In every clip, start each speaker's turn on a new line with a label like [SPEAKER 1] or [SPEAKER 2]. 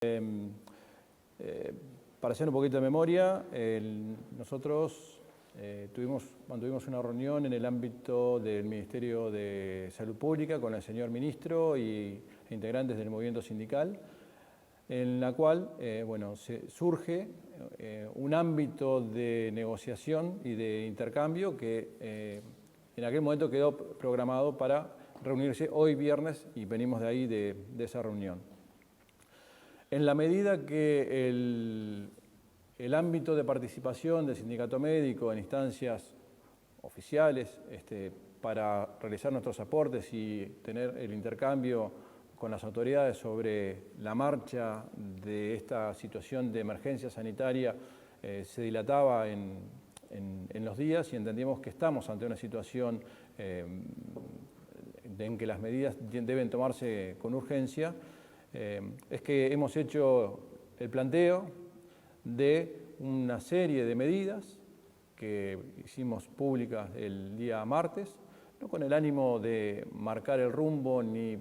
[SPEAKER 1] Para hacer un poquito de memoria, nosotros mantuvimos una reunión en el ámbito del Ministerio de Salud Pública con el señor ministro y integrantes del movimiento sindical, en la cual surge un ámbito de negociación y de intercambio que en aquel momento quedó programado para reunirse hoy viernes y venimos de ahí de esa reunión. En la medida que el ámbito de participación del sindicato médico en instancias oficiales para realizar nuestros aportes y tener el intercambio con las autoridades sobre la marcha de esta situación de emergencia sanitaria se dilataba en los días y entendimos que estamos ante una situación en que las medidas deben tomarse con urgencia. Es que hemos hecho el planteo de una serie de medidas que hicimos públicas el día martes, no con el ánimo de marcar el rumbo ni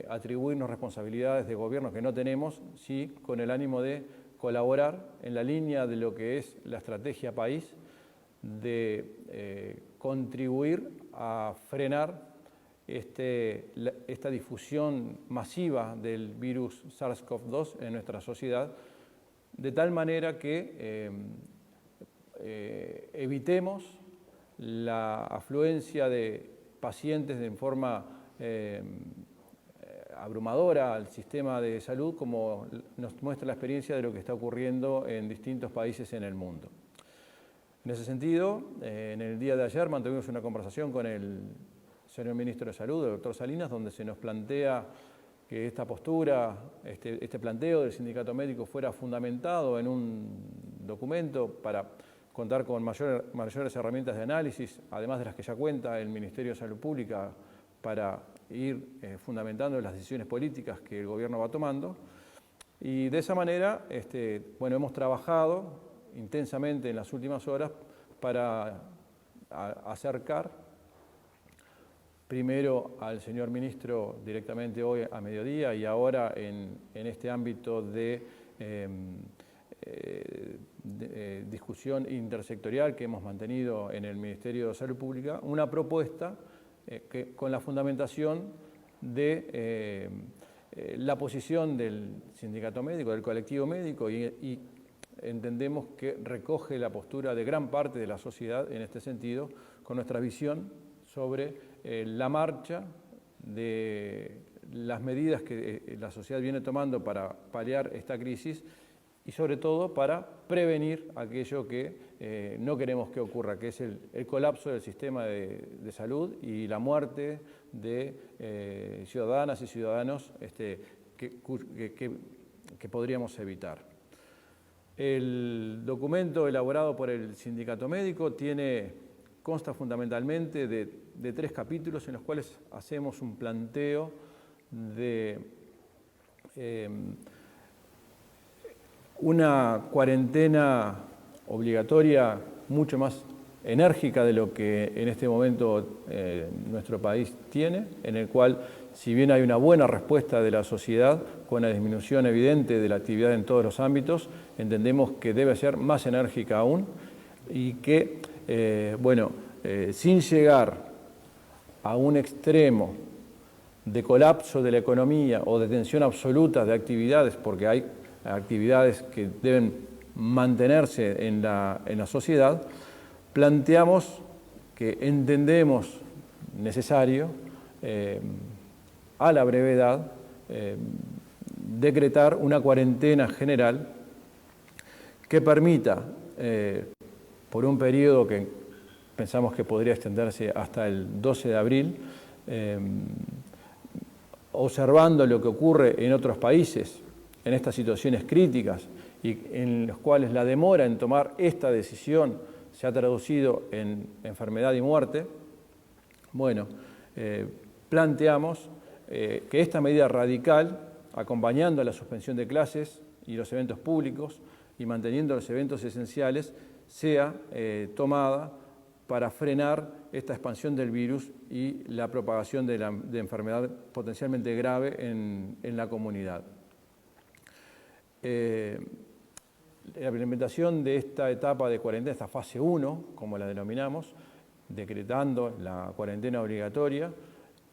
[SPEAKER 1] atribuirnos responsabilidades de gobierno que no tenemos, sí con el ánimo de colaborar en la línea de lo que es la estrategia país, de contribuir a frenar esta difusión masiva del virus SARS-CoV-2 en nuestra sociedad, de tal manera que evitemos la afluencia de pacientes en forma abrumadora al sistema de salud, como nos muestra la experiencia de lo que está ocurriendo en distintos países en el mundo. En ese sentido, en el día de ayer mantuvimos una conversación con el señor ministro de Salud, el doctor Salinas, donde se nos plantea que esta postura, este planteo del sindicato médico fuera fundamentado en un documento para contar con mayores herramientas de análisis, además de las que ya cuenta el Ministerio de Salud Pública, para ir fundamentando las decisiones políticas que el gobierno va tomando. Y de esa manera, hemos trabajado intensamente en las últimas horas para acercar primero al señor ministro directamente hoy a mediodía y ahora en este ámbito de discusión intersectorial que hemos mantenido en el Ministerio de Salud Pública, una propuesta con la fundamentación de la posición del sindicato médico, del colectivo médico y entendemos que recoge la postura de gran parte de la sociedad en este sentido, con nuestra visión sobre la marcha de las medidas que la sociedad viene tomando para paliar esta crisis y sobre todo para prevenir aquello que no queremos que ocurra, que es el colapso del sistema de salud y la muerte de ciudadanas y ciudadanos que podríamos evitar. El documento elaborado por el sindicato médico consta fundamentalmente de 3 capítulos en los cuales hacemos un planteo de una cuarentena obligatoria mucho más enérgica de lo que en este momento nuestro país tiene, en el cual, si bien hay una buena respuesta de la sociedad, con la disminución evidente de la actividad en todos los ámbitos, entendemos que debe ser más enérgica aún y que sin llegar a un extremo de colapso de la economía o de tensión absoluta de actividades, porque hay actividades que deben mantenerse en la sociedad, planteamos que entendemos necesario, a la brevedad, decretar una cuarentena general que permita, por un periodo que pensamos que podría extenderse hasta el 12 de abril, observando lo que ocurre en otros países, en estas situaciones críticas y en los cuales la demora en tomar esta decisión se ha traducido en enfermedad y muerte, planteamos que esta medida radical, acompañando a la suspensión de clases y los eventos públicos y manteniendo los eventos esenciales, sea tomada para frenar esta expansión del virus y la propagación de enfermedad potencialmente grave en la comunidad. La implementación de esta etapa de cuarentena, esta fase 1, como la denominamos, decretando la cuarentena obligatoria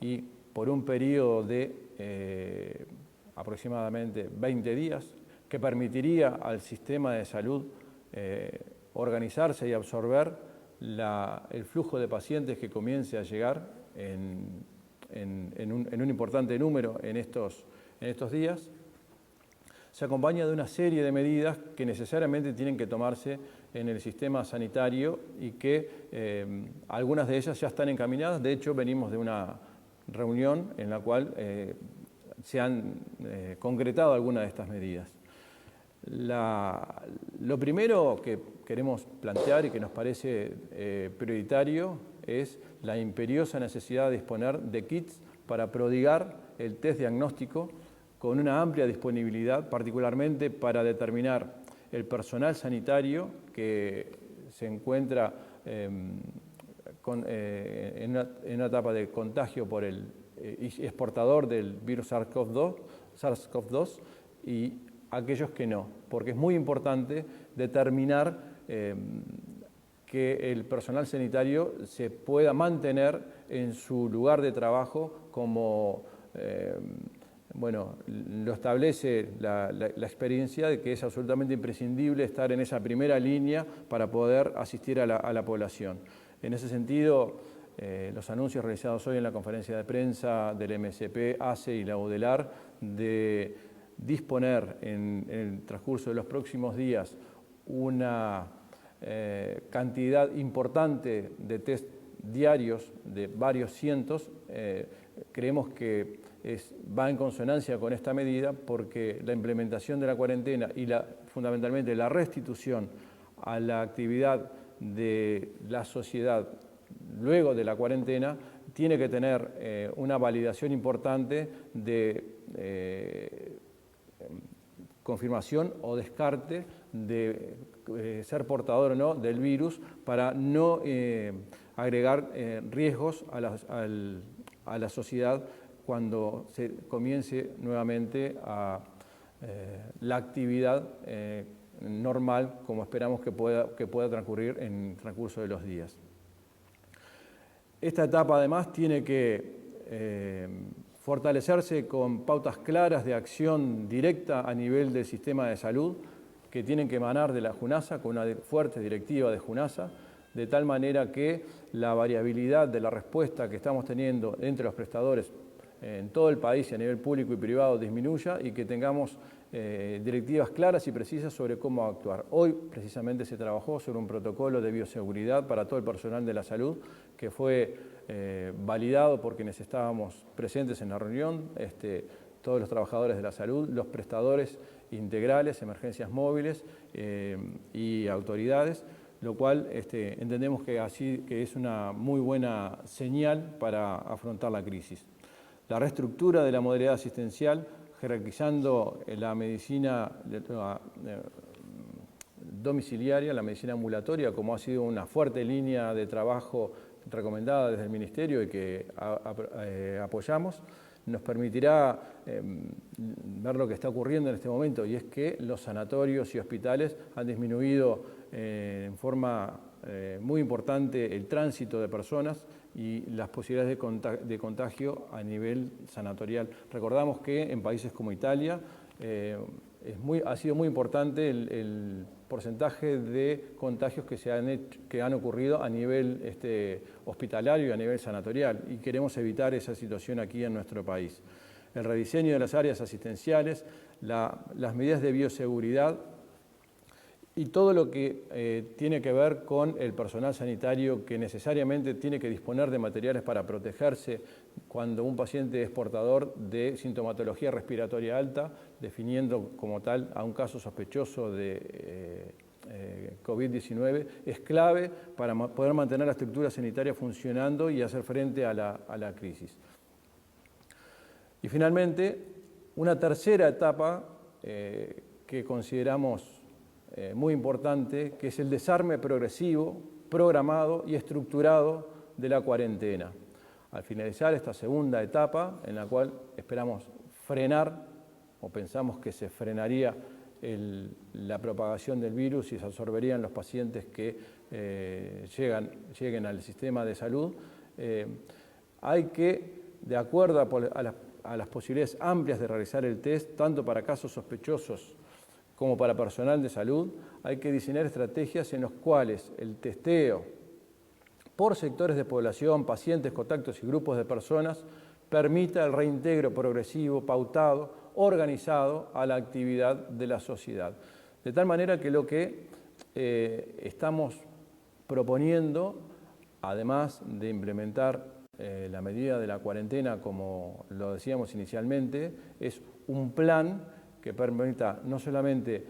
[SPEAKER 1] y por un periodo de aproximadamente 20 días, que permitiría al sistema de salud organizarse y absorber el flujo de pacientes que comience a llegar en un importante número en estos días. Se acompaña de una serie de medidas que necesariamente tienen que tomarse en el sistema sanitario y que algunas de ellas ya están encaminadas. De hecho, venimos de una reunión en la cual se han concretado algunas de estas medidas. Lo primero que queremos plantear y que nos parece prioritario es la imperiosa necesidad de disponer de kits para prodigar el test diagnóstico con una amplia disponibilidad, particularmente para determinar el personal sanitario que se encuentra en una etapa de contagio por el exportador del virus SARS-CoV-2 y aquellos que no, porque es muy importante determinar que el personal sanitario se pueda mantener en su lugar de trabajo como lo establece la experiencia de que es absolutamente imprescindible estar en esa primera línea para poder asistir a la población. En ese sentido, los anuncios realizados hoy en la conferencia de prensa del MSP, ACE y la UDELAR de disponer en el transcurso de los próximos días una cantidad importante de test diarios de varios cientos, creemos que va en consonancia con esta medida porque la implementación de la cuarentena y fundamentalmente la restitución a la actividad de la sociedad luego de la cuarentena tiene que tener una validación importante de confirmación o descarte de ser portador o no del virus para no agregar riesgos a la sociedad cuando se comience nuevamente la actividad normal, como esperamos que pueda transcurrir en el transcurso de los días. Esta etapa además tiene que fortalecerse con pautas claras de acción directa a nivel del sistema de salud que tienen que emanar de la JUNASA con una fuerte directiva de JUNASA, de tal manera que la variabilidad de la respuesta que estamos teniendo entre los prestadores en todo el país y a nivel público y privado disminuya y que tengamos directivas claras y precisas sobre cómo actuar. Hoy precisamente se trabajó sobre un protocolo de bioseguridad para todo el personal de la salud que fue validado por quienes estábamos presentes en la reunión, todos los trabajadores de la salud, los prestadores integrales, emergencias móviles y autoridades, lo cual entendemos que es una muy buena señal para afrontar la crisis. La reestructura de la modalidad asistencial, jerarquizando la medicina domiciliaria, la medicina ambulatoria, como ha sido una fuerte línea de trabajo recomendada desde el Ministerio y que apoyamos, nos permitirá ver lo que está ocurriendo en este momento, y es que los sanatorios y hospitales han disminuido en forma muy importante el tránsito de personas y las posibilidades de contagio a nivel sanatorial. Recordamos que en países como Italia ha sido muy importante el porcentaje de contagios que han ocurrido a nivel hospitalario y a nivel sanatorial, y queremos evitar esa situación aquí en nuestro país. El rediseño de las áreas asistenciales, las medidas de bioseguridad y todo lo que tiene que ver con el personal sanitario que necesariamente tiene que disponer de materiales para protegerse cuando un paciente es portador de sintomatología respiratoria alta, definiendo como tal a un caso sospechoso de COVID-19, es clave para poder mantener la estructura sanitaria funcionando y hacer frente a la crisis. Y finalmente, una tercera etapa que consideramos muy importante, que es el desarme progresivo, programado y estructurado de la cuarentena. Al finalizar esta segunda etapa, en la cual esperamos frenar, o pensamos que se frenaría la propagación del virus y se absorberían los pacientes que lleguen al sistema de salud. Hay que, de acuerdo a las posibilidades amplias de realizar el test, tanto para casos sospechosos como para personal de salud, hay que diseñar estrategias en las cuales el testeo por sectores de población, pacientes, contactos y grupos de personas permita el reintegro progresivo, pautado, organizado a la actividad de la sociedad. De tal manera que lo que estamos proponiendo, además de implementar la medida de la cuarentena, como lo decíamos inicialmente, es un plan que permita no solamente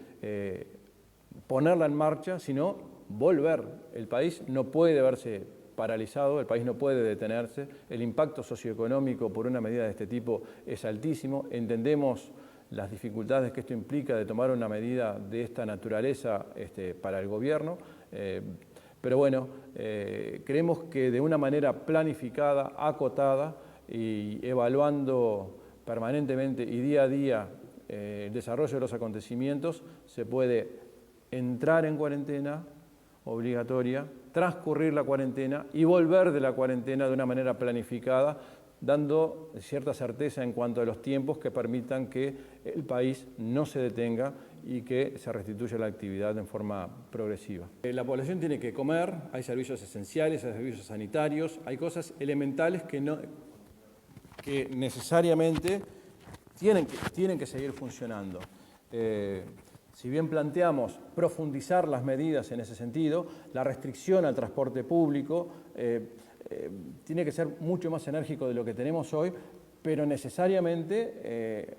[SPEAKER 1] ponerla en marcha, sino volver. El país no puede verse paralizado, el país no puede detenerse, el impacto socioeconómico por una medida de este tipo es altísimo, entendemos las dificultades que esto implica de tomar una medida de esta naturaleza para el gobierno, pero bueno, creemos que de una manera planificada, acotada y evaluando permanentemente y día a día el desarrollo de los acontecimientos, se puede entrar en cuarentena obligatoria, transcurrir la cuarentena y volver de la cuarentena de una manera planificada, dando cierta certeza en cuanto a los tiempos que permitan que el país no se detenga y que se restituya la actividad en forma progresiva. La población tiene que comer, hay servicios esenciales, hay servicios sanitarios, hay cosas elementales que necesariamente tienen que seguir funcionando. Si bien planteamos profundizar las medidas en ese sentido, la restricción al transporte público tiene que ser mucho más enérgico de lo que tenemos hoy, pero necesariamente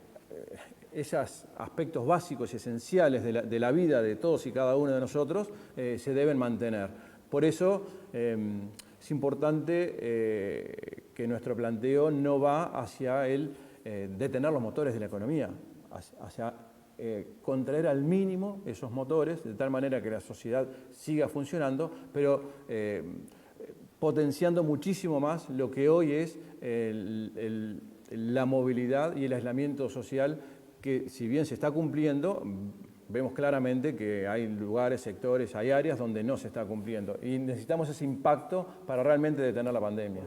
[SPEAKER 1] esos aspectos básicos y esenciales de la vida de todos y cada uno de nosotros se deben mantener. Por eso es importante que nuestro planteo no va hacia el detener los motores de la economía, hacia contraer al mínimo esos motores, de tal manera que la sociedad siga funcionando, pero potenciando muchísimo más lo que hoy es la movilidad y el aislamiento social, que si bien se está cumpliendo, vemos claramente que hay lugares, sectores, hay áreas donde no se está cumpliendo y necesitamos ese impacto para realmente detener la pandemia.